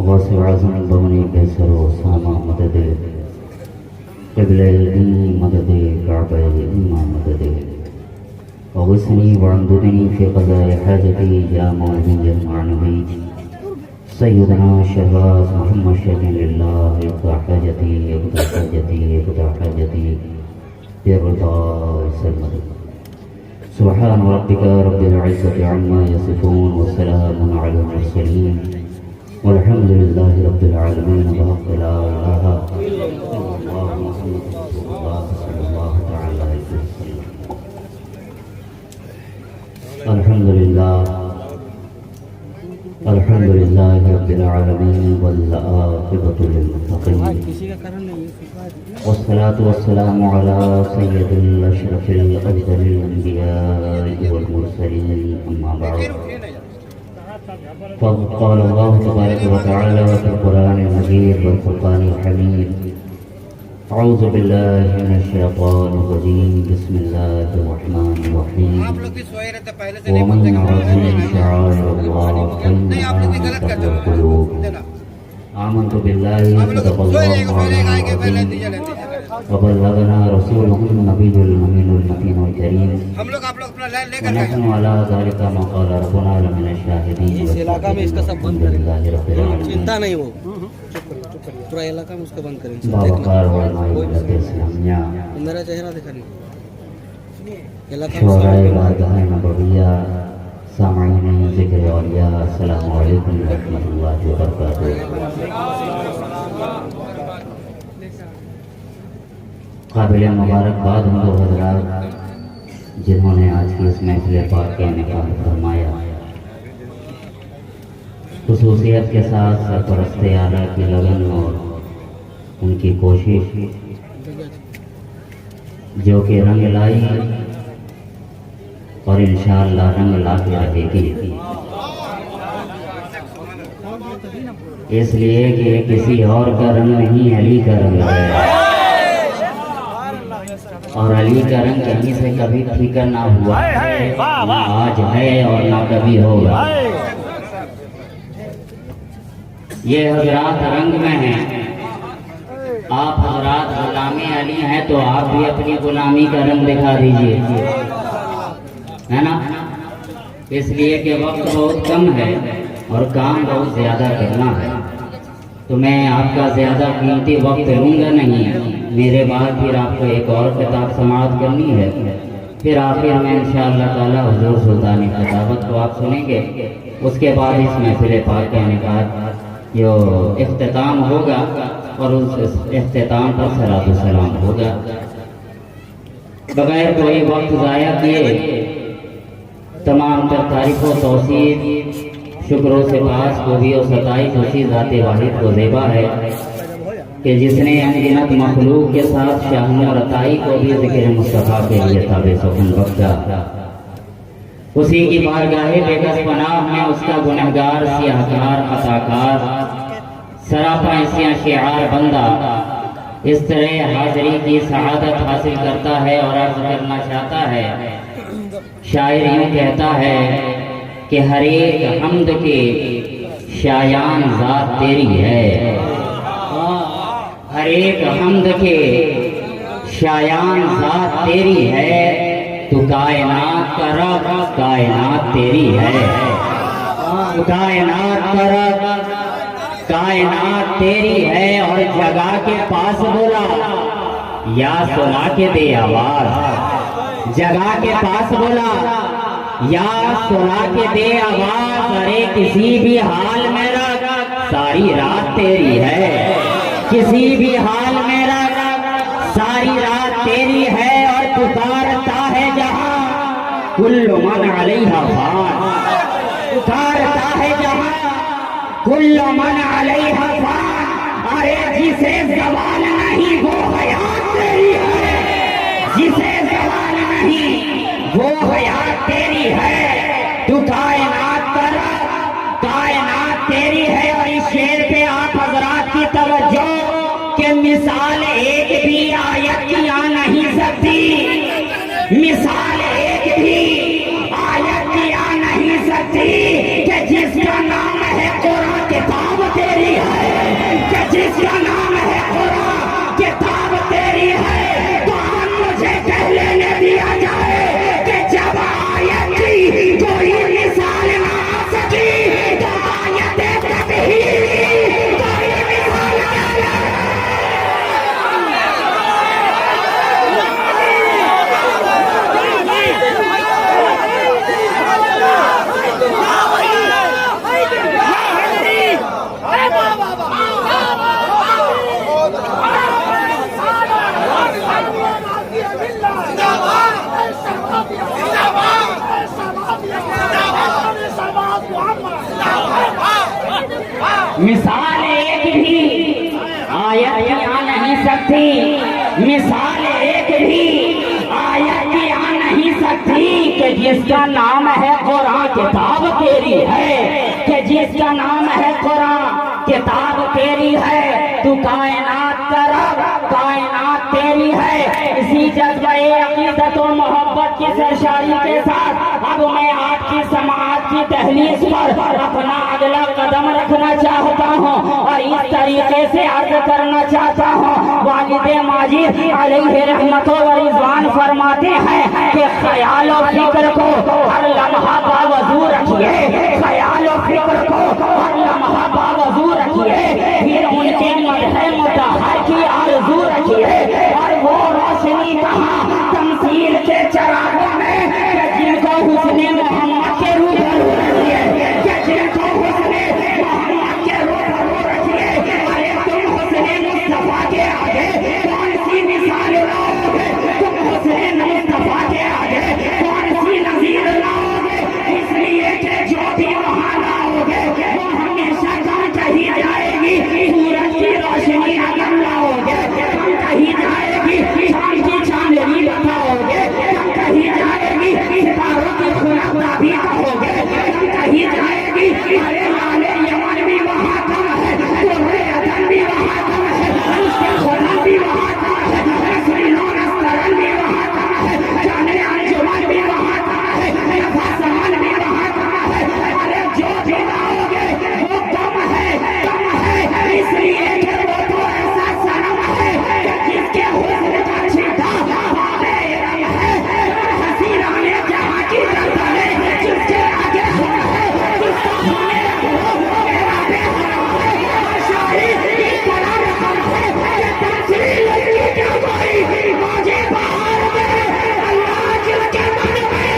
गौसे आज़म बमनी कैसर सामा मदद क़िबले मदद काबे इमाम मदद वग़स्नी वअंदुनी फ़ी क़ज़ाए हाजती या मौलवी मानवी सय्यदना शहबाज मोहम्मद शफ़ीउल्लाह इक़्ता हाजती इक़्ता हाजती इक़्ता हाजती बिरिज़ा सरमद सुब्हान रब्बिका रब्बिल इज़्ज़ति अम्मा यसिफ़ून व सलामुन अलल मुरसलीन वल्हम्दुलिल्लाहि रब्बिल आलमीन वहक़ ला इलाहा इल्लल्लाह मुहम्मदुर रसूलुल्लाह सल्लल्लाहु तआला अलैहि वसल्लम। अल्हम्दुलिल्लाहि रब्बिल आलमीन वल आक़िबतु लिल मुत्तक़ीन वस्सलातु वस्सलामु अला सय्यिदिल अशरफिल अफ़ज़लिल अंबिया'i वल मुरसलीन अम्मा बअद। क़ाल अल्लाहु तबारक व तआला फ़िल क़ुरआनिल मजीद वल फ़ुरक़ानिल हमीद अऊज़ु बिल्लाहि मिनश शैतानिर रजीम बिस्मिल्लाहिर रहमानिर रहीम वमन युअज़्ज़िम शआइरल्लाह फ़इन्नहा मिन तक़वल क़ुलूब आमन्तु बिल्लाहि सदक़ल्लाहु अज़ीम वबल्लगना रसूलुहुन नबियुल अमीनुल मतीनुल करीम वनहनु अला ज़ालिका मा क़ाला रब्बुना लमिनश शाहिदीन। इस इलाका में इसका सब बंद करें, चिंता नहीं हो, पूरा इलाका में उसका बंद करें। मेरा चेहरा दिखा नहीं अस्सलामु अलैकुम व रहमतुल्लाहि व बरकातुहू। काबिल मुबारकबाद हम लोग हज़रात जिन्होंने आज की इस महफ़िल पाक का इनेकाद फरमाया। खुसूसियत के साथ सरपरस्त आला की लगन और उनकी कोशिश जो कि रंग लाई और इंशाअल्लाह रंग लाके रहेगी, इसलिए कि किसी और का रंग नहीं, अली का रंग है और अली का रंग कहीं से कभी फीका ना हुआ है, ना आज है और ना कभी होगा। ये हजरात रंग में हैं। आप हजरात गुलामी अली हैं तो आप भी अपनी गुलामी का रंग दिखा दीजिए, है ना। इसलिए कि वक्त बहुत कम है और काम बहुत ज़्यादा करना है, तो मैं आपका ज़्यादा कीमती वक्त लूँगा नहीं। मेरे बाद फिर आपको एक और किताब समाअत करनी है, फिर आखिर में इंशाअल्लाह ताला हुजूर सुल्तानी खिताबत को आप सुनेंगे। उसके बाद इस महफिल पाक का इनेकाद जो इख्तिताम होगा और उस इख्तिताम पर सलातो सलाम होगा। बगैर कोई वक्त ज़ाया किए तमाम तर तारीफ़ व तौसीफ शुक्र से पास को भी और सताइश उसी ज़ाते वाहिद को ज़ेबा है कि जिसने अनगिनत मखलूक के साथ शाहन और अताई को भी ज़िक्र मुस्तफ़ा के लिए ताबे सुकून बख्शा। उसी की बारगाहे बेकस पनाह में उसका गुनहगार सियाहकार खताकार सरापा ऐसिया शिआर बंदा इस तरह हाज़री की सआदत हासिल करता है और अर्ज़ करना चाहता है। शायर यूँ कहता है कि हर एक हम्द के शायान ज़ात तेरी है, हर एक हम्द के शायान ज़ात तेरी है, तू कायनात का रब कायनात तेरी है, तू कायनात का रब कायनात तेरी है। और जगह के पास बोला या सुना के दे आवाज, जगह के पास बोला या सुना के दे आवाज। अरे किसी भी हाल में रख सारी रात तेरी है, किसी भी हाल में रख सारी रात तेरी है। और पुकारता है जहां कुल्लु मन अलैहा फान, पुकारता है जहां कुल्लु मन अलैहा फान। अरे जिसे ज़वाल नहीं वो हयात तेरी है, जिसे ज़वाल नहीं वो हयात तेरी है। तू कायनात कर कायनात तेरी है। और इस शेर पे आप हजरात की तवज्जो के मिसाल मिसाल एक भी आयत की आ नहीं सकती, मिसाल एक भी आयत की आ नहीं सकती कि जिसका नाम है कुरान किताब तेरी है, कि जिसका नाम है कुरान किताब तेरी है। तो हम मुझे कह लेने दिया जाए कि जब आयत की कोई मिसाल ना आ सकी तो आयत तभी कोई मिसाल ना आ। मिसाल एक भी आयत की आ नहीं सकती, मिसाल एक भी आयत की आ नहीं सकती कि जिसका नाम है कुरान किताब तेरी है, कि जिसका नाम है कुरान किताब तेरी है। तू कायनात का रब, कायनात तेरी है। इसी जज्बे अकीदत और मोहब्बत की सरशारी के साथ अब मैं आपकी समाज की दहलीज पर अपना अगला कदम रखना चाहता हूँ और इस तरीके से अर्ज करना चाहता हूँ। वालिद माजिद अलैहि रहमत व रिज़वान फरमाते हैं कि ख्याल और फिक्र को हर लम्हा बावजू रखिए, ख्याल और फिक्र को हर लम्हा बावजू रखिए, फिर उनके मदह मुतहर की आरज़ू रखिए। और वो रोशनी कहाँ तमसील के चरागों में जिनको हुस्ने मोहम्मद के रूबरू रखिए, जिनको हुस्ने मोहम्मद के रूबरू रखिए। अरे तुम हुस्ने मुस्तफा के आगे कौन सी मिसाल लाओगे, तुम हुस्ने मुस्तफा के आगे कौन सी नज़ीर लाओगे। इसलिए कि जो भी वहाँ लाओगे वो हमेशा कम कही जाएगी, सूरज की रोशनी अगर लाओगे कम कही जाएगी, शाम की चांदनी बताओगे कम कही जाएगी, सितारों की खुराक भी कहोगे कम कही जाएगी। अरे लाले यमन भी वहाँ कम है, गोरे अदन भी वहाँ कम है, उसके खुदा भी वहाँ कम है, रसूलों नस्तरन भी वहाँ कम है, जाने अंजुमन भी वहाँ कम है, नफासमान भी वहाँ कम है। अरे जो भी लाओगे वो कम है, कम है। इसलिए कि वो तो ऐसा सनम है कि जिसके हुस्न का छींटा बाबे इरम है, हसीना ने जहाँ की दर्दने जिसके आगे हम है, जिसका होने वो मेरा बेहरम है। शाही की तरह रकम है कि तफसील की क्या कोई मुझे बाहर में अल्लाह जिसके मन में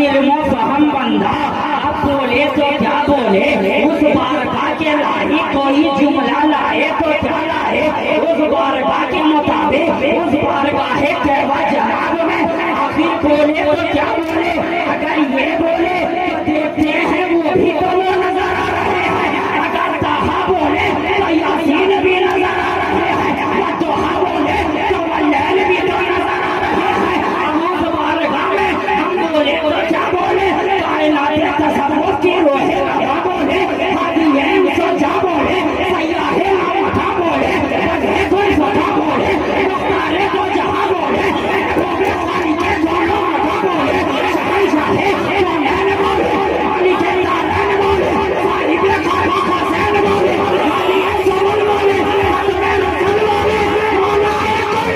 अलाउदा हम बंदा अब बोले तो क्या बोले, उस बारगाह के लाए कोई जुमला लाए तो क्या लाए, उस बारगाह के मुताबिक उस बारगाह के जवाब में आखिर बोले तो क्या बोले। अगर ये बोले तो देखते हैं वो भी तो वो नजर आ रहे हैं, अगर ताहा बोले तो यासीन भी नजर आ रहे हैं, दोहा बोले तो वल्लैल भी तो नजर आ रहे हैं। उस बारगाह में हम बोले तो क्या बोले, कायनात तसव्वुफ की रोहे रवा बोले, हादिये सोचा बोले, सयाहे उठा बोले, बगहे को सोचा बोले, मुख्तारे को जहाँ बोले, रोबे खाली के दोनों उठा बोले, शहंशाहे कौनैन बोले, अली के तारान बोले, साहिब खाबा हुसैन बोले, अली सवन बोले, खत्मे रसूल बोले, मौलाए कुल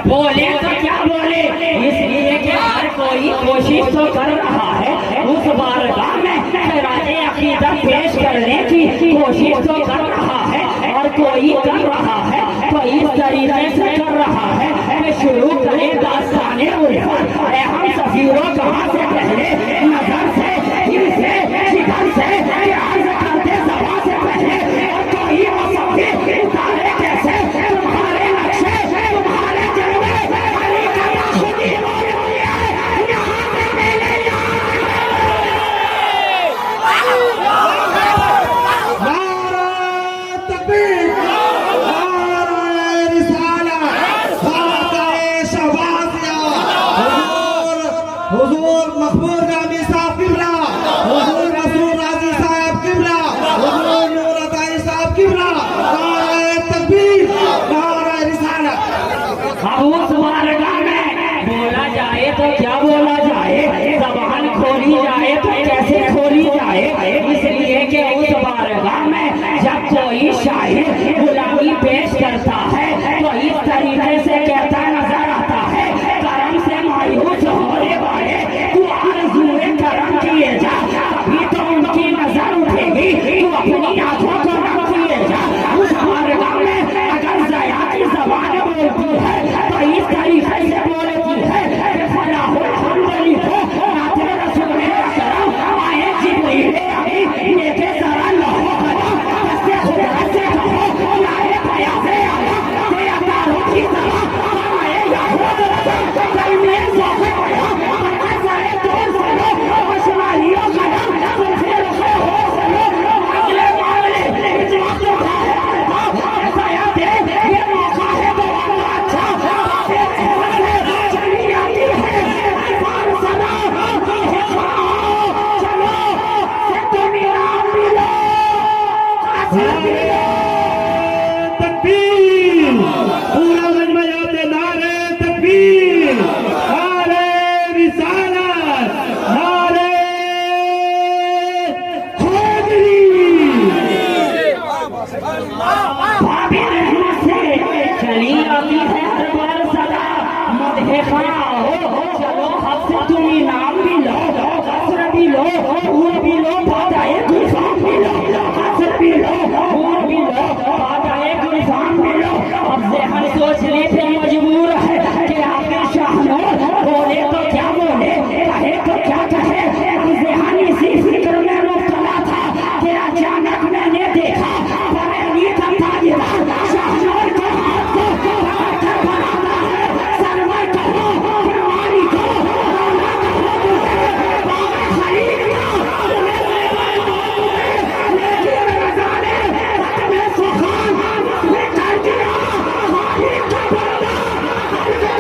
बोले तो क्या बोले। इसलिए कि हर कोई कोशिश तो कर रहा है उस बारगाह में खैराते अकीदत पेश करने की कोशिश तो कर रहा है, और कोई कर रहा है तो इस तरीके से कर रहा है कि शुरू करें दास्ताने उल्फत। हम सफीरों कहाँ से पहले नजर से चलता है तो इस तरीके से कहता नजर आता है, करम से मायूस होने वाले तू आरज़ूए करम किए जा, तभी तो उनकी नजर उठेगी, तू अपनी आंखों को रख किए जा। उस बारगाह में अगर ज़या की ज़बान बोलती है तो इस तरीके से बोलती है, फलाहुल हम्दली को नाते रसूल करम आए जिब्रील अमीन लेके जरा लहो से खुदा से कहो लाए पाया से आया ते अतारो की तरह आए याहूद कल में ज़ोफ़े आया सारे तोड़ सलो मशमालियों का तुमसे रुखे हो सलो अगले मामले इस वक्त ऐसा याद है ये मौका है तो अच्छा चली आती है अल्फार सदा चलो से दुनिया मिलो तकबीर, पूरा मजमा याद नारे तकबीर, नारे रिसालत, नारे भाभी रहमत से चली आती है दरबार सदा मदहे खाओ, चलो हमसे तुम इनाम भी लो, कसर भी लो, फूल भी लो, बादाए गुलफाम भी लो, कसर भी लो, फूल भी लो, बादाए गुलफाम भी लो। अब ज़हन सोचने पे मजबूर है कि आखिर शाहनूर बोले तो क्या बोले, कहे तो क्या कहे। ज़हन इसी फिक्र में मुब्तला था कि अचानक मैंने देखा बरेली का ताजदार शाहनूर के हाथ को पकड़कर बनाता है, सरवर कहो, फरमानी कहो, मौला कहो, बाबा खलीलिया, लेकिन रज़ाने अपने सुखान में कर दिया, खालिक का बंदा, अलविदा।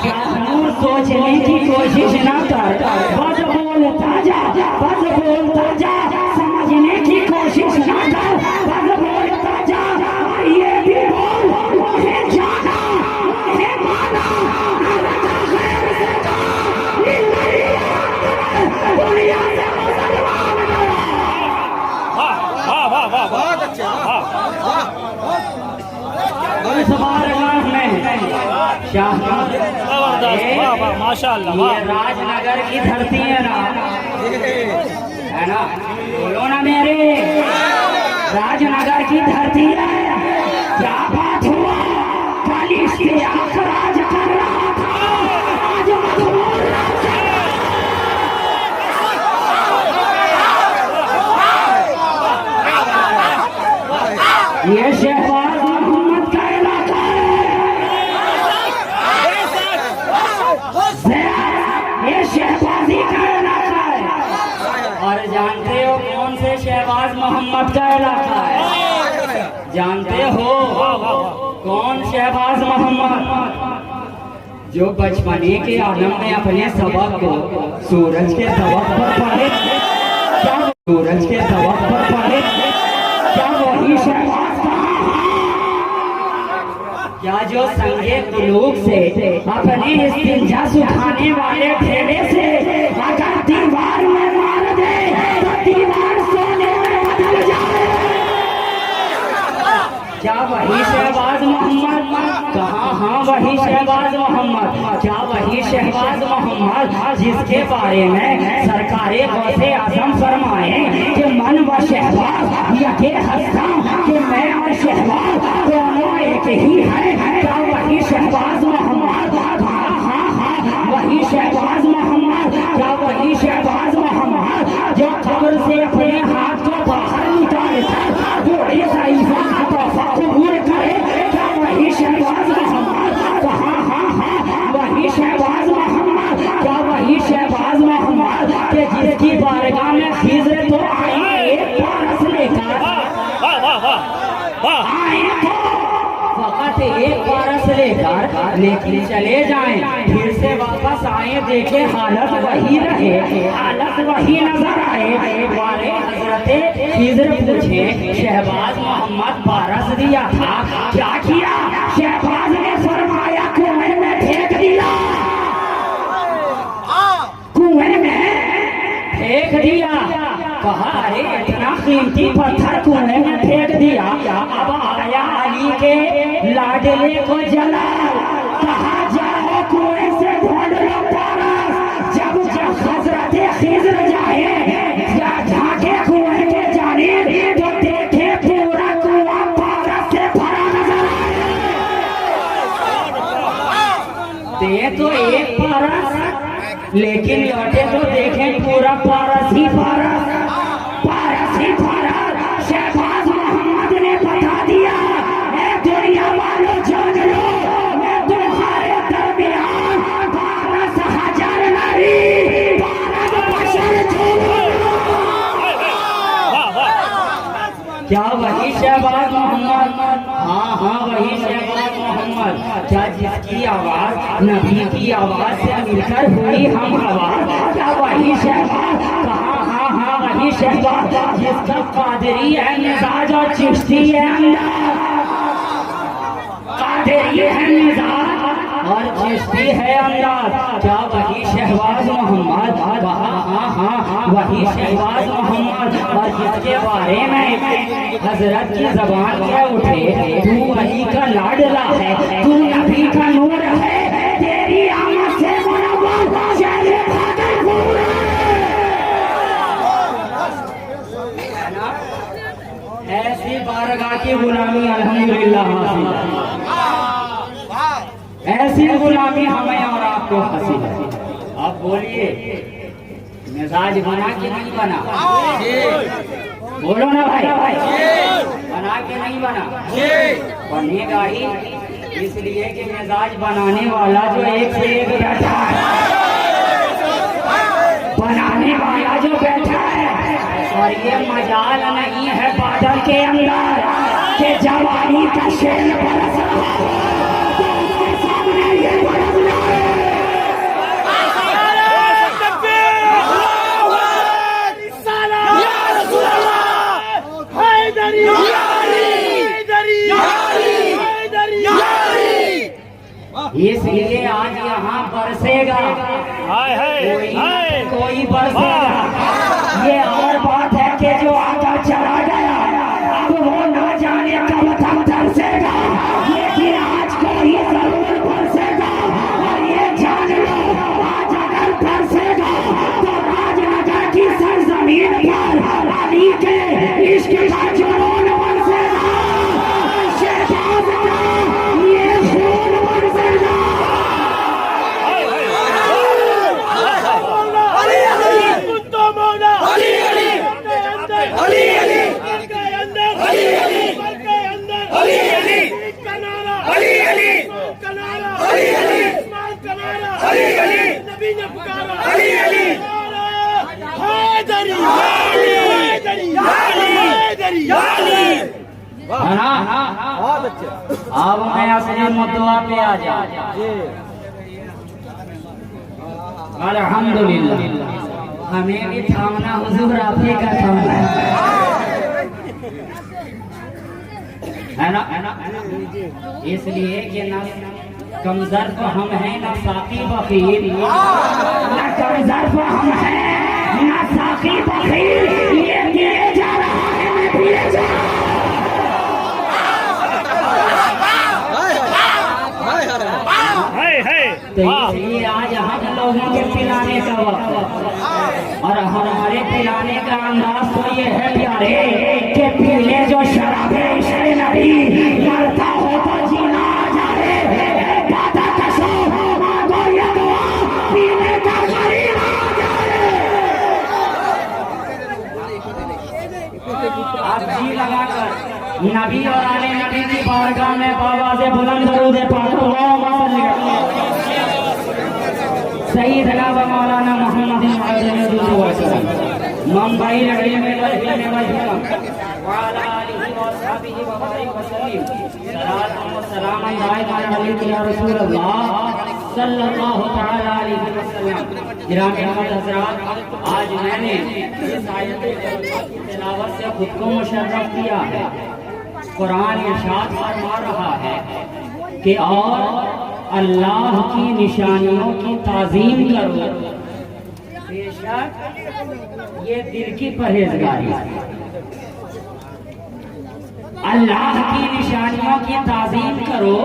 शाहनूर सोचने की कोशिश न कर, बस बोलता जा, बस बोलता जा, समझने की कोशिश न कर, बस बोलता जा। ये भी बोल मुझे जाना, मुझे माना, दुनिया से मुसलमान बहुत अच्छे इस बारगाह में शाहनूर माशाअल्लाह, ये राजनगर की धरती है ना, बोलो ना मेरे, राजनगर की धरती है। क्या बात हुआ, कल इसके आंख राज कर रहा था, आज मजबूर ये शहबाज मोहम्मद का इलाका है, ये शहबाजी का इलाका है। और जानते हो कौन से शहबाज मोहम्मद का इलाका है? जानते हो कौन शहबाज मोहम्मद? जो बचपने के आलम में अपने सबक को सूरज के सबक पर पढ़े, क्या सूरज के सबक पर पढ़े, क्या वही शहबाज? क्या जो संगे कुलूब से अपने इस्तिंजा सुखाने वाले ढेले से अगर दीवार में मार दे तो दीवार सोने में बदल जाए? क्या वही शहबाज मोहम्मद? कहाँ, हाँ वही शहबाज मोहम्मद। क्या वही शहबाज मोहम्मद जिसके बारे में सरकारे गौसे आजम फरमाए कि मन व शहबाज यके हंसा, कि मैं और शहबाज दोनों एक ही है। क्या वही शहबाज मोहम्मद? हाँ हाँ हाँ वही शहबाज मोहम्मद। क्या वही शहबाज मोहम्मद जो कब्र से अपने हाथ को बाहर निकाले थोड़ी सा इंसान तोहफा कबूल करे? क्या वही शहबाज मोहम्मद? हाँ हाँ हाँ वही शहबाज मोहम्मद। क्या वही शहबाज मोहम्मद के जिसकी बारगाह में खिज़र तो आए एक पारस लेकर आए तो फकत एक पारस लेकर लेकिन चले जाएं, फिर से वापस आए देखे हालत वही रहे, हालत वही नजर आए। वाले हजरते खिज़्र पूछे शहबाज मोहम्मद पारस दिया था, क्या किया? शहबाज ने फरमाया कुएं में फेंक दिया, कुएं में फेंक दिया। कहा अरे इतना कीमती पत्थर कुएं में फेंक दिया। अब आया अली के लाडले को जला, कहा जाओ कुएं से ढूंढ लो पारस। जब हजरत खिज़्र जाए झांके कुएं के जानिब तो देखे पूरा कुआं पारस से भरा नजर आए। तो एक पारस लेकिन लौटे तो देखें पूरा पारस ही पारस, पारस ही पारस। शहबाज मोहम्मद ने बता दिया, ए दुनिया वालों जान लो, मैं तुम्हारे दरमियान पारस हजार नहीं, पारस बशर क्या वही शहबाज मोहम्मद? हाँ हाँ वही शहबाज मोहम्मद। क्या जिसकी आवाज नबी की आवाज से मिलकर हुई हम आवाज? क्या वही शहबाज? कहा हाँ हाँ वही शहबाज जिसका कादरी है मिजाज और चिश्ती है अंदाज, कादरी है मिजाज और चिश्ती है अंदाज। क्या वही शहबाज मोहम्मद? कहा हाँ हाँ वही शहबाज मोहम्मद। और जिसके बारे में हजरत की जबान पे उठे तू अली का लाडला है, तू नबी का नूर है, तेरी आमद से मुनव्वर शहर भागलपुर। ऐसी बारगाह की गुलामी अल्हम्दुलिल्लाह हासिल है, ऐसी गुलामी हमें और आपको हासिल है। अब बोलिए मिजाज बना कि नहीं बना? बोलो ना भाई, बना के नहीं बना? बनेगा ही, इसलिए कि मिजाज बनाने वाला जो एक से एक बैठा है, बनाने वाला जो बैठा है। और ये मजाल नहीं है बादल के अंदर के जवानी का शेर बरस रहा है, उसके सामने ये बरस रहा है। इसलिए आज यहाँ बरसेगा, कोई बरसेगा। ये और बात है कि जो आकर चला गया अब वो ना जाने कब तक बरसेगा, लेकिन आज कोई जरूर बरसेगा। और ये जान लो आज अगर बरसेगा तो राजनगर की सरजमीन पर अली के इश्क का जुनून बरसेगा, शहबाज का ये खून बरसेगा। अब मैं असली मुद्दा पे आ जा। अल्हम्दुलिल्लाह हमें भी थामना हुजूर आप ही का थामना है ना? इसलिए कि ना कमजोर हम हैं ना साकी बखीर, ना कमजोर हम हैं ना साकी बखीर। ये पिए जा रहा है, मैं पिए जा रहा हूं। तो इसलिए आज हम लोगों के पिलाने का वक्त और हमारे पिलाने का अंदाज तो ये है प्यारे कि पीले जो शराबे इश्क़ नबी मरता हो तो जीना आ जाए, दादा कसो मांगो ये दुआ पीने का करीब आ जाए। आप जी लगाकर नबी और आले नबी की बारगाह में बाबा से बुलंद दरूद पाक सईदना व मौलाना मोहम्मद मुंबई रही में वाला आलिहि व अस्हाबिहि व बारिक व सल्लिम सलातन व सलामन दाइमान अलैहि या रसूल अल्लाह सल्लल्लाहु तआला अलैहि वसल्लम। गिरामी अहमद हजरात, आज मैंने इस आयत की तिलावत से खुद को मुशर्रफ किया है। कुरान इरशाद फरमा रहा है कि और अल्लाह की निशानियों की ताज़ीम करो, बेशक ये दिल की परहेजगारी है। अल्लाह की निशानियों की ताज़ीम करो,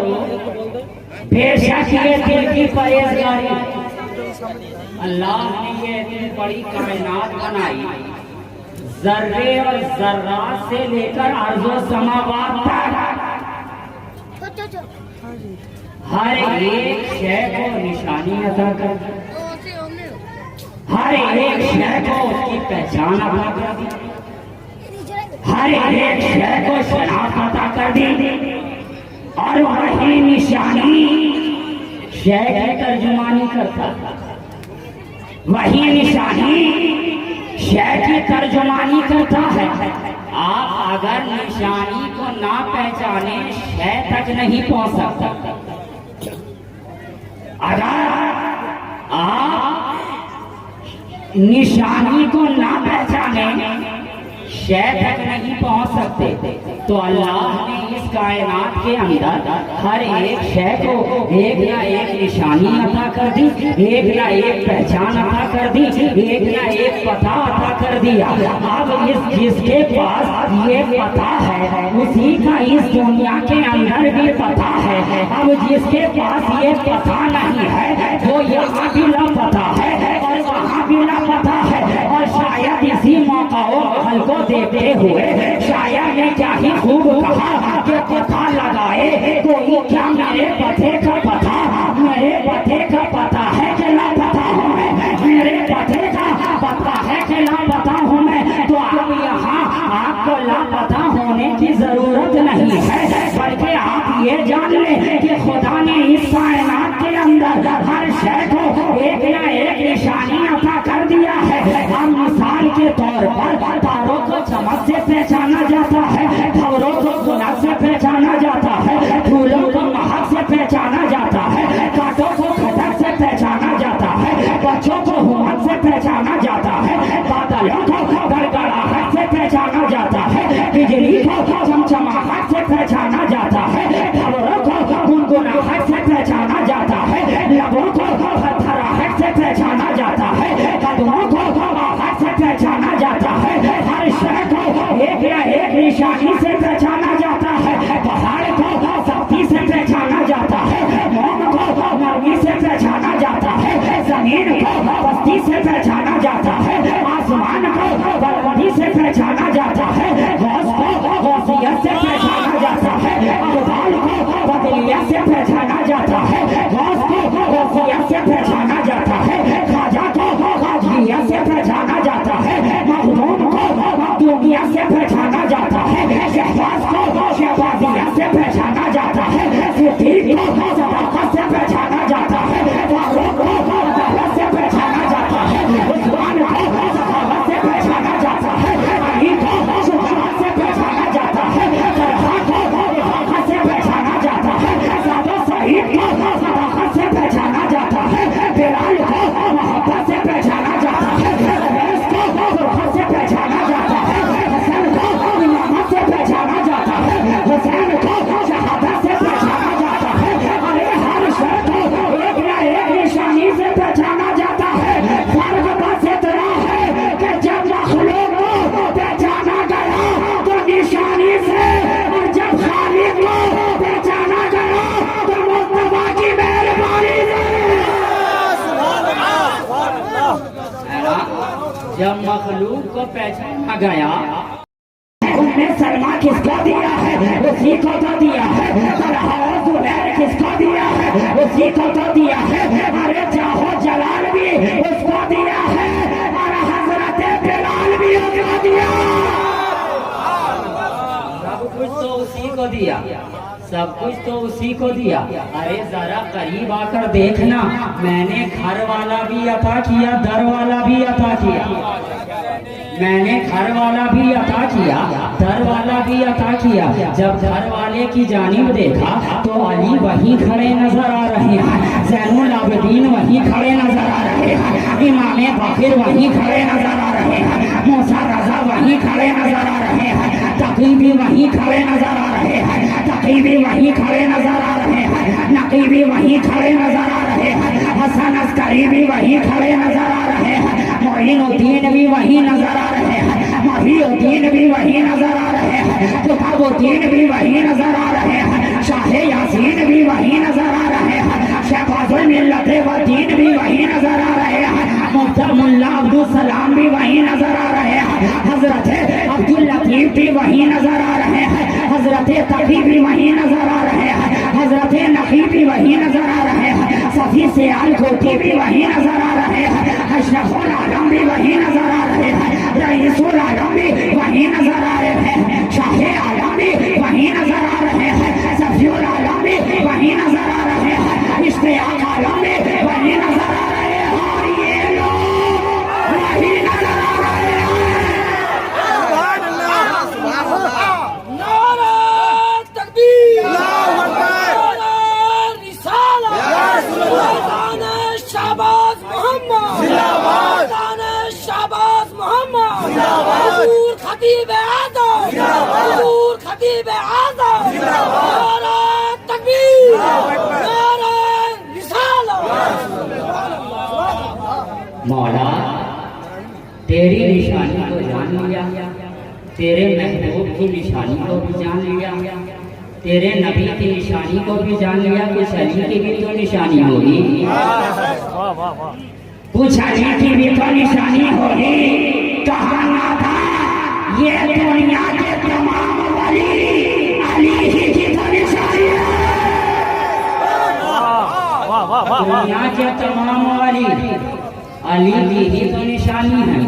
बेशक ये दिल की परहेजगारी है। अल्लाह ने ये इतनी बड़ी कायनात बनाई, जर्रे और जर्रात से लेकर अर्ज़ो समावात तक हर एक शय को निशानी अता कर दी, हर एक शय को उसकी पहचान अता कर दी, हर एक शय को शनाख्त अता कर दी। और वही निशानी शय की तर्जुमानी करता है, वही निशानी शय की तर्जुमानी करता है। आप अगर निशानी को ना पहचाने शय तक नहीं पहुंच सकता। अगर आप निशानी को ना पहचाने शय तक नहीं पहुंच सकते। तो अल्लाह ने इस कायनात के अंदर हर एक शय को एक ना एक निशानी अता कर दी, एक ना एक पहचान अता कर दी, एक ना एक पता अता कर दिया। अब इस जिसके पास ये पता है उसी का इस दुनिया के अंदर भी पता है। अब जिसके पास ये पता नहीं है वो यहाँ भी लापता है और वहाँ भी लापता है। और शायद इसी मौकाओं हल को देते हुए शायद ने क्या ही खूब कहा कि पता लगाए कोई क्या मेरे पते का पता, मेरे पते का पता है कि ना पता हूँ मैं, मेरे पते का पता है कि ना पता हूँ मैं। तो आप यहाँ आपको लापता होने की जरूरत नहीं है, बल्कि आप ये जान लें कि खुदा ने इस कायनात के अंदर हर शय को एक ना एक निशानी अता कर दिया है। हम मिसाल के तौर पर तारों को चमक से पहचाना जाता है, खबरों को गुनाह से पहचाना जाता है, फूलों को महक से पहचाना जाता है, कांटों को खटक से पहचाना जाता है, बच्चों को हुमत से पहचाना जाता है, बादलों को गड़गड़ाहट से पहचाना जाता है, बिजली को चमचमाहट से पहचाना जाता है, खबरों को गुनगुनाहट से पहचाना जाता है, लबों को थरथराहट से पहचाना जाता है, कदमों को आहट से पहचाना जाता है। हर शय को एक या एक निशानी से पहचाना जाता है। पहाड़ को सख्ती से पहचाना जाता है, मोम को नरमी से पहचाना जाता है, जमीन को पस्ती से पहचाना जाता है, आसमान को बलवती से पहचाना जाता है, गौस को गौसियत से पहचाना जाता है, अब्दाल को बदलियत से पहचाना जाता है, गौस को गौसियत से पहचाना जाता है, खाजा को खाजियत से पहचाना जाता है, मखदूम को मखदूमियत से पहचाना जाता है, शहबाज को शहबाजियत से पहचाना जाता है, सिद्दीक को सदाकत से पहचाना जाता है, फारूक को अदालत से पहचाना जाता है, उस्मान को सखावत से पहचाना जाता है, अली को शुजाअत से पहचाना जाता है, तलहा को इफाकत से पहचाना जाता है, सादो सईद को सदाकत से पहचाना जाता है, बिलाल को मोहब्बत से पहचाना जाता है, अनस को फुरकत से पहचाना जाता है, हसन को इमामत से पहचाना जाता है, हुसैन को शहादत से पहचाना जाता है। अरे हर शय को एक ना एक निशानी से पहचाना जाता है। फर्क बस इतना है कि जब मखलूक को पहचाना गया तो निशानी से, और जब खालिक को पहचाना गया तो मुस्तफा की मेहरबानी से। जब मखलूक को पहचाना गया उनने सलमा किसको दिया है उसी को तो दिया है, तलहा और जुबैर किसको दिया है उसी को तो दिया है, अरे जाहो जलाल भी उसको दिया है, और हजरत बिलाल भी उसको दिया। सब कुछ तो उसी को दिया, सब कुछ तो उसी को दिया। अरे जरा करीब आकर देखना, मैंने घर वाला भी अता किया, दर वाला भी अता किया। मैंने घर वाला भी अता किया, दर वाला भी अता किया। जब घर वाले की जानिब देखा तो अली वहीं खड़े नजर आ रहे हैं, ज़ैनुल आबिदीन वहीं खड़े नजर आ रहे हैं, इमाम बाकिर वहीं खड़े नजर आ रहे हैं, मूसा रजा वहीं खड़े नजर आ रहे हैं, तकी भी वहीं खड़े नजर आ रहे हैं, तकी भी वहीं खड़े नजर आ रहे हैं, नकी भी वहीं खड़े नजर आ रहे हैं, हसन अस्करी भी वहीं खड़े नजर आ रहे हैं, मोइनुद्दीन भी वहीं नजर आ रहे हैं, महिउद्दीन भी वहीं नजर आ रहे हैं, कुतुबुद्दीन भी वहीं नजर आ रहे हैं, शाह यासीन भी वहीं नजर आ रहे हैं, शहबाजुल मिल्लत व दीन भी वहीं नजर आ रहे हैं, मुल्ला अब्दुल सलाम भी वहीं नजर आ रहे हैं, हजरत अब्दुल लतीफ भी वहीं नजर आ रहे हैं, हजरत तकी भी वहीं नजर आ रहे हैं, हजरत नकी भी वहीं नजर आ रहे हैं, सफी से अलकोटी भी वहीं नजर आ रहे हैं, अशरफुल आलम भी वहीं नजर आ रहे हैं, रईसुल आलम भी वहीं नजर आ रहे हैं, शाह आलम भी वहीं नजर आ रहे हैं, सफीउल आलम भी वहीं नजर आ रहे हैं, इश्तियाक आलम भी वहीं नजर आ रहे हैं, और ये लोग वहीं नजर आ रहे हैं। नारा तकबीर, नारा रिसालत, मौलाना शहबाज मोहम्मद, मौलाना शहबाज मोहम्मद, हुजूर खतीब आज़म, हुजूर खतीब आज़म, नारा तकबीर, नारा रिसालत। मौला तेरी निशानी को जान लिया, तेरे महबूब की निशानी को भी जान लिया, तेरे नबी की निशानी को भी जान लिया। कुछ अली की भी तो निशानी होगी, कुछ अली की भी तो निशानी होगी। कहा ना था ये दुनिया के तमाम वली अली ही की तो निशानी है। दुनिया के तमाम वली अली की ही तो निशानी है,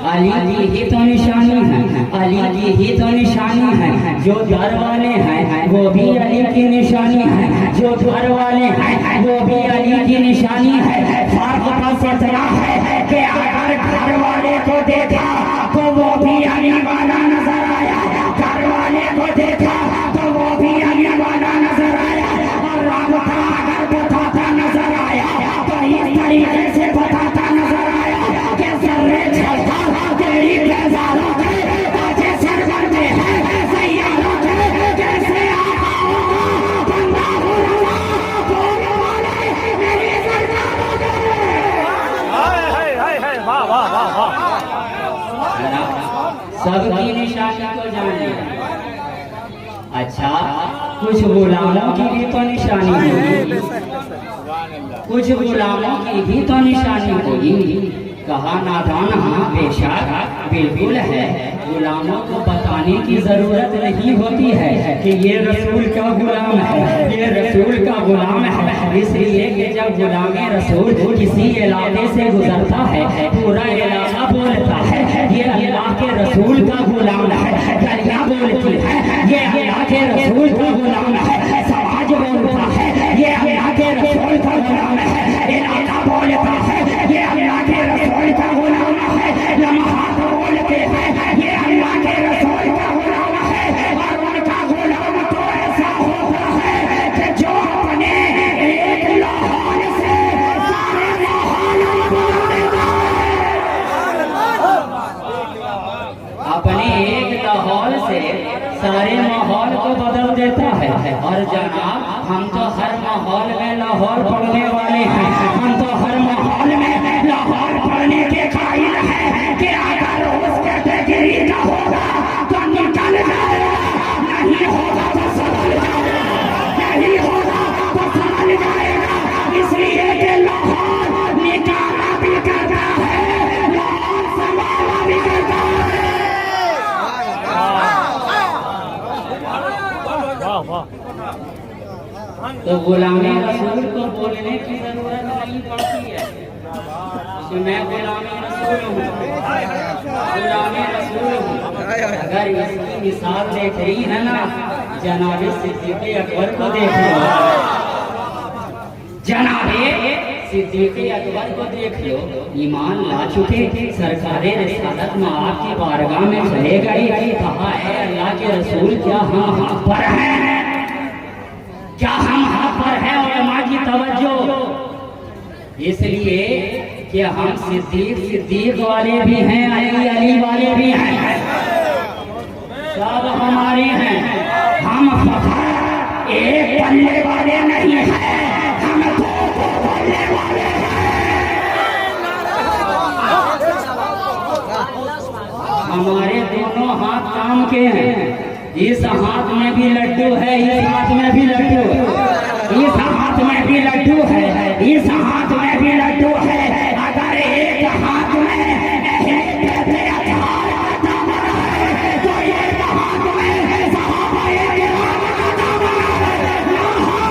अली की ही तो निशानी है, अली की ही तो निशानी है। जो घर वाले हैं वो भी अली की निशानी है, जो घर वाले हैं वो भी अली की निशानी है। फर्क बस इतना है कि अगर घर वाले को देखा तो वो भी अली वाला नजर आया, घर वाले को देखा तो वो भी अली वाला नजर आया, और राबता अगर बताता नजर आया तो इस तरीके से बताता नजर आया कि सर्रे छलका तेरी बेजारों के ताजे सरवर में है, सैयारों के कैसे आका होगा, बंदा हो रहा बोलने वाले मेरी सरकारों के। सबकी निशानी को जान लिया। अच्छा, कुछ गुलामों की भी तो निशानी होगी, कुछ गुलामों की भी तो निशानी होगी। कहा नादान हाँ बेशक बिल्कुल है, गुलामों को बताने की जरूरत नहीं होती है कि ये रसूल का गुलाम है, ये रसूल का गुलाम है। इसलिए कि जब गुलाम रसूल किसी इलाके से गुजरता है पूरा इलाका बोलता है ये अल्लाह के रसूल का गुलाम है, दरिया बोलती है ये अल्लाह के रसूल का गुलाम है, समाज बोलता है ये अल्लाह के रसूल का गुलाम है, इलाका बोलता है ये अल्लाह के रसूल का गुलाम है, लम्हात बोलते हैं ये अल्लाह के रसूल का गुलाम है। और उनका गुलाम तो ऐसा होता है कि जो अपने एक लाहौर से सारे माहौल बदल देता है, अपने एक लाहौर से सारे माहौल को बदल देता है। और जनाब हम तो हर माहौल में लाहौर पढ़ने वाले हैं, हम तो हर माहौल में लाहौर पढ़ने के काबिल हैं कि अगर उस कैटेगरी का होगा तो निकल जाएगा, नहीं होगा तो संभल जाएगा, नहीं होगा तो संभल जाएगा। इसलिए कि लाहौर निकाला भी करता है, लाहौर संभाला भी करता है। तो गुलामी रसूल को बोलने की जरूरत नहीं पड़ती है कि मैं गुलामी रसूल हूँ, गुलामी रसूल हूँ। अगर इसकी मिसाल देख रही है ना जनाबे सिद्दीक़ अकबर को देख लो, जनाबे सिद्दीक़ अकबर को देख लो, ईमान ला चुके, सरकारे रिसालत में आपकी बारगाह में चले गई। कहा है अल्लाह के रसूल, क्या हम हक पर हैं? क्या हम हक पर हैं? उलमा की तवज्जो, इसलिए कि हम सिद्दीक वाले भी हैं, अली वाले भी हैं, सब हमारे हैं। हम फखर एक पल्ले वाले नहीं हैं, हम दो पल्ले वाले हैं। हमारे दोनों हाथ काम के हैं, इस हाथ में भी लड्डू है, इस हाथ में भी लड्डू है, इस हाथ में भी लड्डू है, इस हाथ में भी लड्डू है। अगर एक हाथ में तो एक हाथ में सहाबाए किराम का दामन है। ना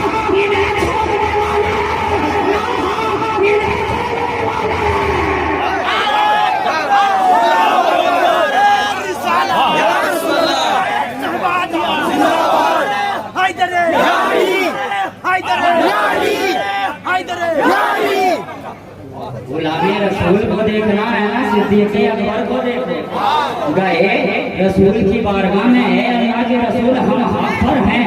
हम इन्हें छोड़ने वाले, ना हम इन्हें छोड़ने वाले। गुलामी रसूल को देखना है ना, सिद्दीक़ अकबर को देखो। गए रसूल की बारगाह में, अल्लाह के रसूल हम हक पर हैं।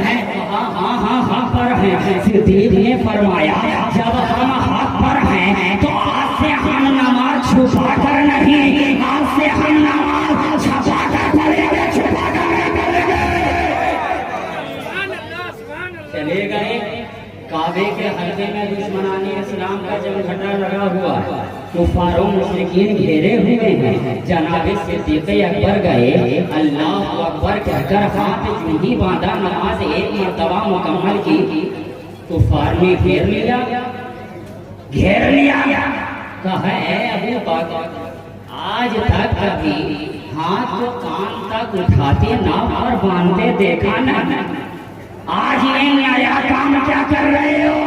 हाँ हाँ हक पर हैं। सिद्दीक़ ने फरमाया, जब हम हक पर हैं तो आज से हम नमाज छुपा कर नहीं, आज से हम नमाज छुपा कर पढ़ेंगे, छुपा कर पढ़ेंगे। चले गए काबे के हल्के में दुश्मनानी इस्लाम का जमघटा लगा हुआ है, कुफारों मुशरिकीन घेरे हुए हैं। जनाबे सिद्दीक़ अकबर गए, अल्लाह अकबर कहकर हाथ यूं ही बांधा, नमाज एक मर्तबा मुकम्मल की, कुफार ने घेर लिया। कहा है अबू बकर, आज तक कभी हाथ को कान तक उठाते ना और बांधते देखा ना, आज ये नया काम क्या कर रहे हो?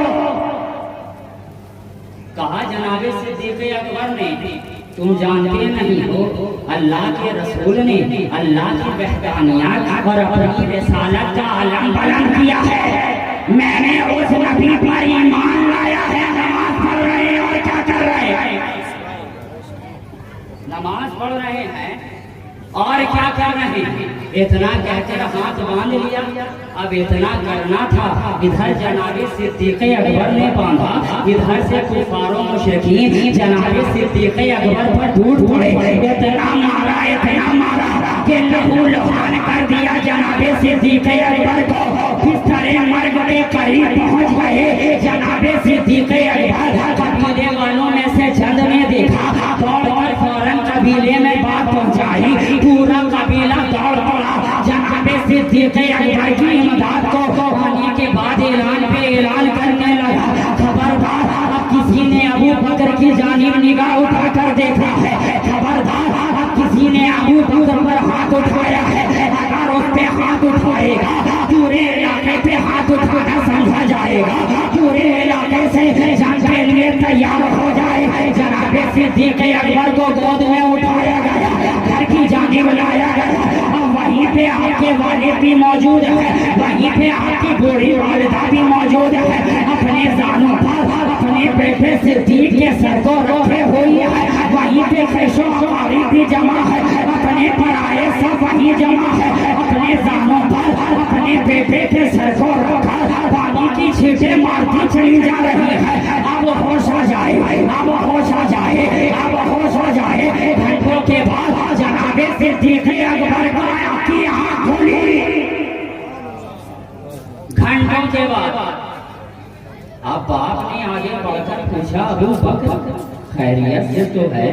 कहा जनाबे सिद्दीक़ अकबर ने, तुम जानते नहीं हो अल्लाह के रसूल ने अल्लाह की वहदानियत और अपनी रिसालत का आलम बुलंद किया है। मैंने उस नबी पर ईमान लाया है। नमाज पढ़ रहे हैं और क्या कर रहे हैं? नमाज पढ़ रहे हैं और क्या कर रहे हैं? इतना कहकर हाथ बांध लिया। अब इतना करना था, इधर जनाबे सिद्दीक़ अकबर ने बांधा, इधर से कुफारों मुशरिकीन जनाबे सिद्दीक़ अकबर पर टूट पड़े। इतना मारा कि लहू लुहान कर दिया जनाबे सिद्दीक़ अकबर को। इस तरह मर्ग के करीब पहुंच गए जनाबे सिद्दीक़ अकबर। कबीले वालों में से चंद ने देखा, दौड़कर फौरन कबीले में बात पहुंचाई। पूरा कबीला दौड़ पड़ा जनाबे सिद्दीक़ अकबर की इमदाद को होने के बाद ऐलान पे ऐलान करने लगा, खबरदार अब किसी ने अबू बकर की जानिब निगाह उठाकर देखा है, खबरदार अब किसी ने अबू बकर पर हाथ उठाया है, अगर उस पे हाथ उठाएगा पूरे इलाके पे हाथ उठाना समझा जाएगा, पूरे इलाके से जान के लिए तैयार हो जाए। जनाबे सिद्दीक़ अकबर को गोद में उठाया गया, घर की जानिब लाया गया। वहीं पे आपके वालिद भी मौजूद है, वहीं पे आपकी बूढ़ी वालिदा भी मौजूद है। अपने जानों पर अपने बेटे सिद्दीक़ के सर को रखे हुई है। वहीं पे कैशो हमारी भी जमा है, अपने पराये सब वहीं जमा है। अपने जानों पर अपने बेटे के सर को रखा, पानी की छींटे मारती चली जा रही है। अब होश आ जाए, अब होश आ जाए, अब होश आ जाए। घंटों के बाद जनाबे सिद्दीक़ अकबर की आँख खुली। घंटों के बाद अब बाप ने आगे बढ़कर पूछा, अबू बकर खैरियत से तो है?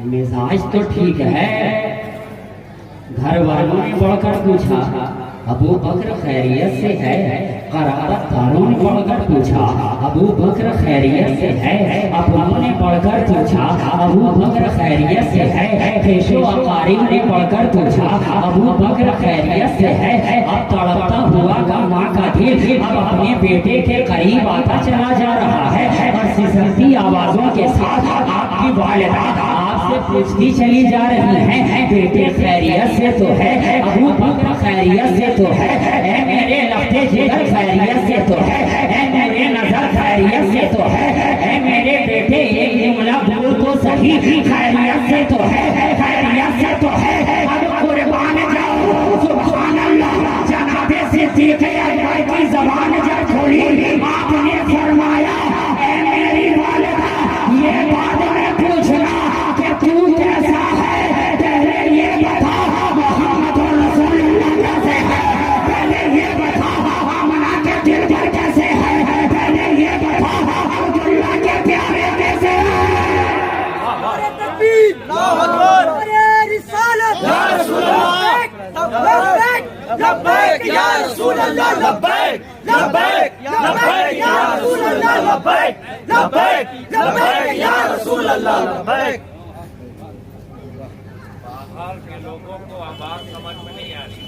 मिजाज तो ठीक है। घर वालों ने बढ़कर पूछा, अबू बकर खैरियत से है? क़राबतदारों ने बढ़कर पूछा, अबू बकर खैरियत से है? अपनों ने बढ़कर पूछा, अबू बकर खैरियत से है? पेशो अकारीब ने बढ़कर पूछा, अबू बकर खैरियत से है? अब तड़पता हुआ माँ का दिल अब अपने बेटे के करीब आता चला जा रहा है और सिसकती आवाजों के साथ आपकी वालिदा आपसे से पूछती चली जा रही हैं, बेटे खैरियत से तो है, अबू बकर खैरियत से तो है, ऐ मेरे लफ्ते जिगर खैरियत से तो है, ऐ मेरे नजर खैरियत से तो है, ऐ मेरे बेटे एक जुमला बोल तो सही, खैरियत से तो है, खैरियत से तो है। अब कुर्बान जाओ सुभान अल्लाह, जनाबे सिद्दीक़ अकबर की ज़बान जब खोली, आपने फरमाया ऐ मेरी वालिदा, ये बात में पूछना कि तू कैसा है, पहले ये बता मोहम्मद रसूलुल्लाह कैसे है, पहले ये बता आमना के दिल पर कैसे है, पहले ये बता अब्दुल्लाह के प्यारे कैसे है। नारे तकबीर, अल्लाहू अकबर, नारे रिसालत, या रसूल अल्लाह, लब्बैक लब्बैक या रसूल अल्लाह, लब्बैक लब्बैक लब्बैक या रसूल अल्लाह, लब्बैक लब्बैक लब्बैक या रसूल अल्लाह, लब्बैक। बाहर के लोगों को आवाज समझ में नहीं आ रही।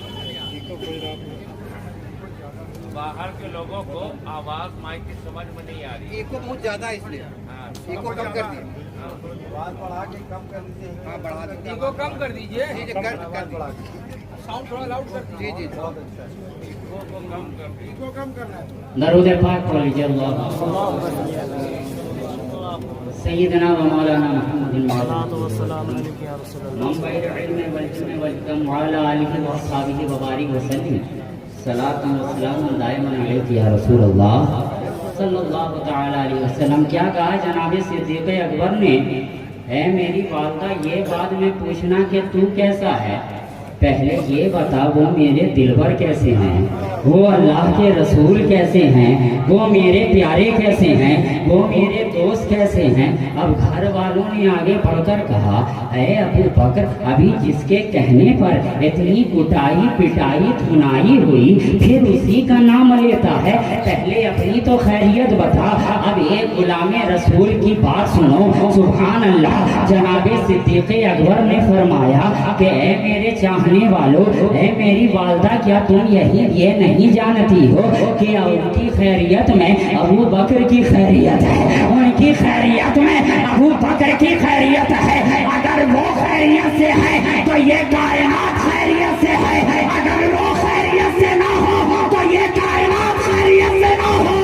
बाहर के लोगों को आवाज माइक की समझ में नहीं आ रही। इको बहुत ज्यादा है इसलिए हाँ, इको कम कर दीजिए। हाँ बढ़ा दीजिए, इको कम कर दीजिए। जी जी कर साउंड थोड़ा लाउड कर दीजिए। जी इको कम करना है। दरूद पाक पढ़ लीजिए। अल्लाह सय्यदना व मौलाना मुहम्मदिन क्या कहा जनाब सिद्दीक़ अकबर ने, है मेरी वालदा ये बाद में पूछना कि तू कैसा है, पहले ये बता वो मेरे दिलबर कैसे हैं, वो अल्लाह के रसूल कैसे हैं, वो मेरे प्यारे कैसे हैं, वो मेरे दोस्त कैसे हैं। अब घर वालों ने आगे बढ़कर कहा, अरे अबू बकर, अभी जिसके कहने पर इतनी कुटाई पिटाई धुनाई हुई फिर उसी का नाम लेता है, पहले अपनी तो खैरियत बता। अब एक गुलाम रसूल की बात सुनो, सुभान अल्लाह। जनाबे सिद्दीक़ अकबर ने फरमाया कि ऐ मेरे चाहने वालों, ऐ मेरी वालदा, क्या तुम ये नहीं जानती हो कि उनकी खैरियत में अबू बकर की खैरियत है, उनकी खैरियत में अबू बकर की खैरियत है। अगर वो खैरियत से है तो ये कायनात खैरियत से है, अगर वो खैरियत से ना हो तो ये कायनात खैरियत से ना हो।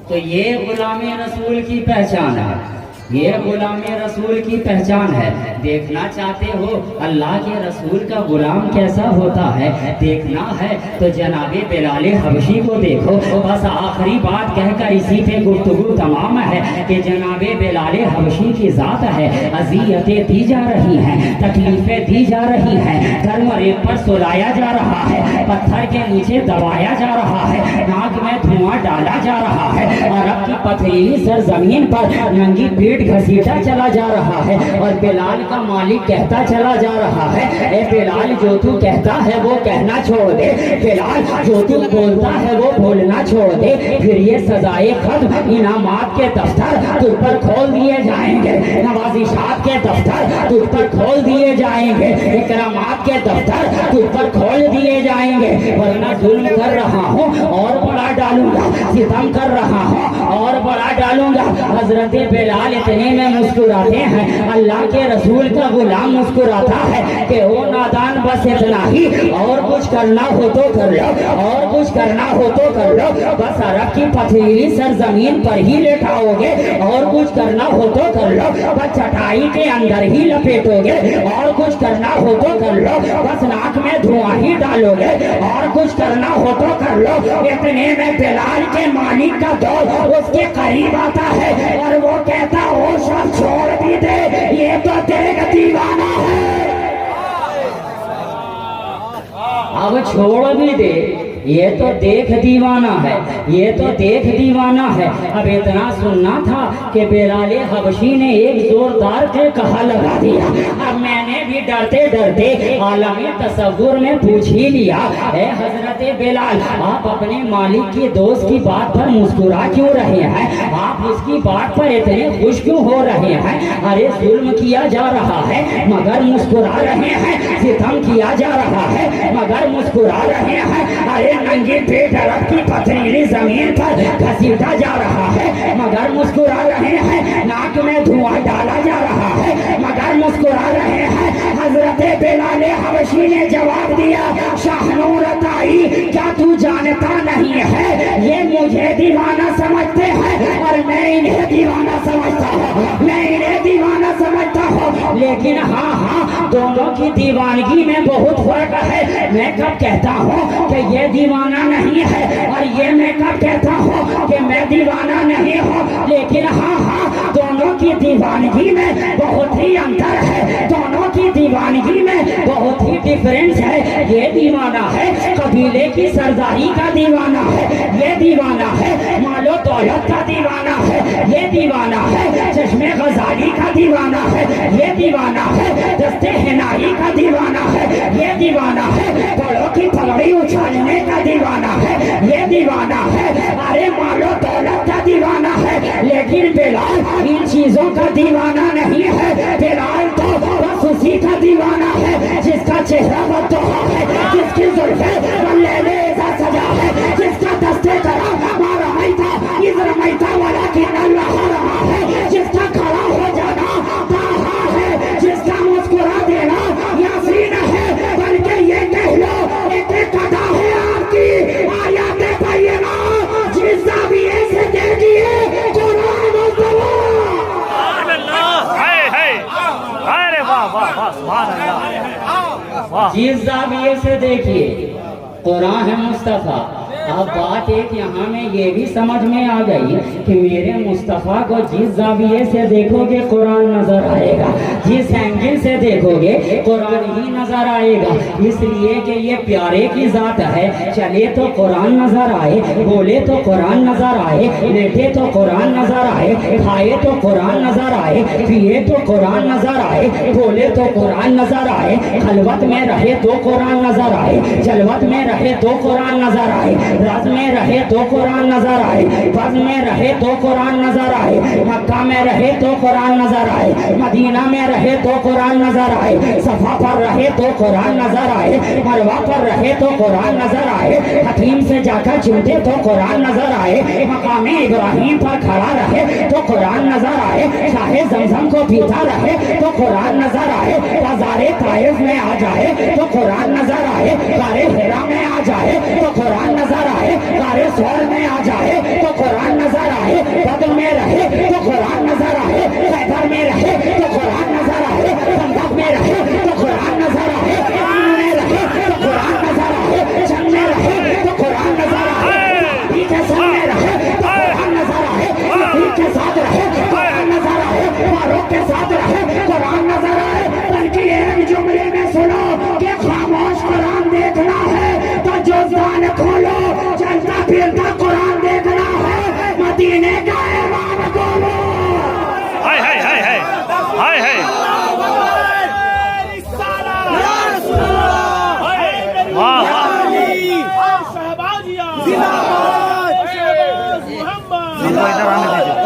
तो ये गुलाम रसूल की पहचान है, ये गुलाम रसूल की पहचान है। देखना चाहते हो अल्लाह के रसूल का गुलाम कैसा होता है, देखना है तो जनाबे बिलाल हबशी को देखो। बस आखिरी बात कहकर इसी पे गुफ्तगू तमाम है कि जनाबे बिलाल हबशी की जात है, अजियतें दी जा रही हैं, तकलीफें दी जा रही हैं, गर्म रेत पर सुलाया जा रहा है, पत्थर के नीचे दबाया जा रहा है, नाक में धुआं डाला जा रहा है, अरब की पथरीली सरजमीन पर नंगी पीठ घसीटा चला जा रहा है, और बिलाल का मालिक कहता चला जा रहा है, ए बिलाल जो तू कहता है वो कहना छोड़ दे, बिलाल जो तू बोलता है वो बोलना छोड़ दे, फिर ये सजाए खत्म इनामात के दफ्तर तुझ पर खोल दिए जाएंगे, नवाजिशात के दफ्तर तुझ पर खोल दिए जाएंगे, इकरामात के दफ्तर तुझ पर खोल दिए जाएंगे। वरना जुल्म कर रहा हूँ और बड़ा डालूंगा, सितम कर रहा हूँ और बड़ा डालूंगा। हजरत बिलाल इतने में मुस्कुराते हैं, अल्लाह के रसूल का गुलाम मुस्कुराता है कि ओ नादान, बस इतना ही, और कुछ करना हो तो कर लो, और कुछ करना हो तो कर लो, बस अरब की पथरीली सरजमीन पर ही लेटाओगे, और कुछ करना हो तो कर लो, बस चटाई के अंदर ही लपेटोगे, और कुछ करना हो तो कर लो, बस नाक में धुआं ही डालोगे, और कुछ करना हो तो कर लो। इतने में बिलाल के मालिक का दौर उसके करीब आता है और वो कहता, वो सब छोड़ भी दे, ये तो देख दीवाना है। अब छोड़ भी दे, ये तो देख दीवाना है, ये तो देख दीवाना है। अब इतना सुनना था कि बिलाल हबशी ने एक जोरदार के कहा लगा दिया। अब मैंने भी डरते डरते आलमी तसव्वुर में पूछ ही लिया, है हजरत बिलाल आप अपने मालिक की दोस्त की बात पर मुस्कुरा क्यों रहे हैं, आप उसकी बात पर इतने खुश क्यों हो रहे हैं। अरे जुल्म किया जा रहा है मगर मुस्कुरा रहे हैं, सितम किया जा रहा है मगर मुस्कुरा रहे हैं। अरे नंगे पेट अरब की पथरीली जमीन पर घसीटा जा रहा है मगर मुस्कुरा रहे हैं, नाक में धुआं डाला जा रहा है मगर मुस्कुरा रहे हैं। हजरत बिलाल हबशी ने जवाब दिया, शाहनूरताई क्या तू जानता नहीं है ये मुझे दीवाना समझते हैं और मैं इन्हें दीवाना समझता हूँ, मैं इन्हें दीवाना समझता हूँ। लेकिन हाँ हाँ दोनों की दीवानगी में बहुत फर्क है। मैं कब कहता हूँ कि ये दीवाना नहीं है और ये मैं कब कहता हूँ कि मैं दीवाना नहीं हूँ। लेकिन हाँ हाँ दोनों की दीवानगी में बहुत ही अंतर है, दोनों की दीवानगी में बहुत ही डिफरेंस है। ये दीवाना है कबीले की सरदारी का दीवाना है, ये दीवाना है मालो दौलत का दीवाना है, ये दीवाना है चश्मे गजाली का दीवाना है, ये दीवाना है दस्ते हिनाई का दीवाना है, ये दीवाना है बड़ों की पगड़ी उछालने का दीवाना है, ये दीवाना है अरे मालो दौलत का दीवाना है। लेकिन बिलाल इन चीजों का दीवाना नहीं है, बिलाल तो बस उसी का दीवाना है जिसका चेहरा बदतोहा है, जिसकी जुल्फें लैले सजा है, जिसका दस्ते तरह मारा मैता इधर मैता वाला की रहा रहा है, जिसका खड़ा हो जाना ताहा है, जिसका मुस्कुरा देना यासीन है, बल्कि ये कह लो एक कथा है आपकी आयाते बायना जिस जाविये से देखिए कुरान मुस्तफा। अरे वाह वाह वाह सुभान अल्लाह। जिस जाविये से देखिए कुरान है मुस्तफा। अब बात एक यहाँ में ये भी समझ में आ गई कि मेरे मुस्तफ़ा को जिस जाविये से देखोगे कुरान नजर आएगा, जिस एंगल से देखोगे कुरान ही नजर आएगा। इसलिए कि ये प्यारे की जात है, चले तो कुरान नजर आए, बोले तो कुरान नजर आए, लेटे तो कुरान नजर आए, खाए तो कुरान नजर आए, पिए तो कुरान नजर आए, बोले तो कुरान नजर आए, खलवत में रहे तो कुरान नजर आए, जलवत में रहे तो कुरान नजर आए, रज में रहे तो कुरान नजर आए, फज में रहे तो कुरान नजर आए, मक्का में रहे तो कुरान नजर आए, मदीना में रहे तो कुरान नजर आए, सफा पर रहे तो कुरान नजर आए, मरवा पर रहे तो कुरान नजर आए, हकीम से जाकर चिमटे तो कुरान नजर आए, मकामे इब्राहिम पर खड़ा रहे तो कुरान नजर आए, शाहे जमजम को पीता रहे तो कुरान नजर आए, बाजारे ताइफ में आ जाए तो कुरान नजर आए, गारे हिरा में आ जाए तो कुरान नजर आए, गारे सौर में आ जाए तो कुरान नजर आए, बदल में रहे तो कुरान नजर आए, खैबर में रहे तो कुरान नजर आए, पंजाब में रहे तो कुरान नजर आए, में रहे तो कुरान नजर आए, जंग में रहे तो कुरान नजर आए, नबी के सामने रहे तो कुरान नजर आए, नबी के साथ रहे कुरान नजर आए, फारूक के साथ रहे कुरान नजर आए। बल्कि एक जुमले में सुनो कि खामोश कुरान देखना है तो जुज़ान खोलो, चलता फिरता कुरान देखना है मदीने का ऐवान खोलो। हाय हाय हाय हाय हाय हाय वाह इधर आने दीजिए।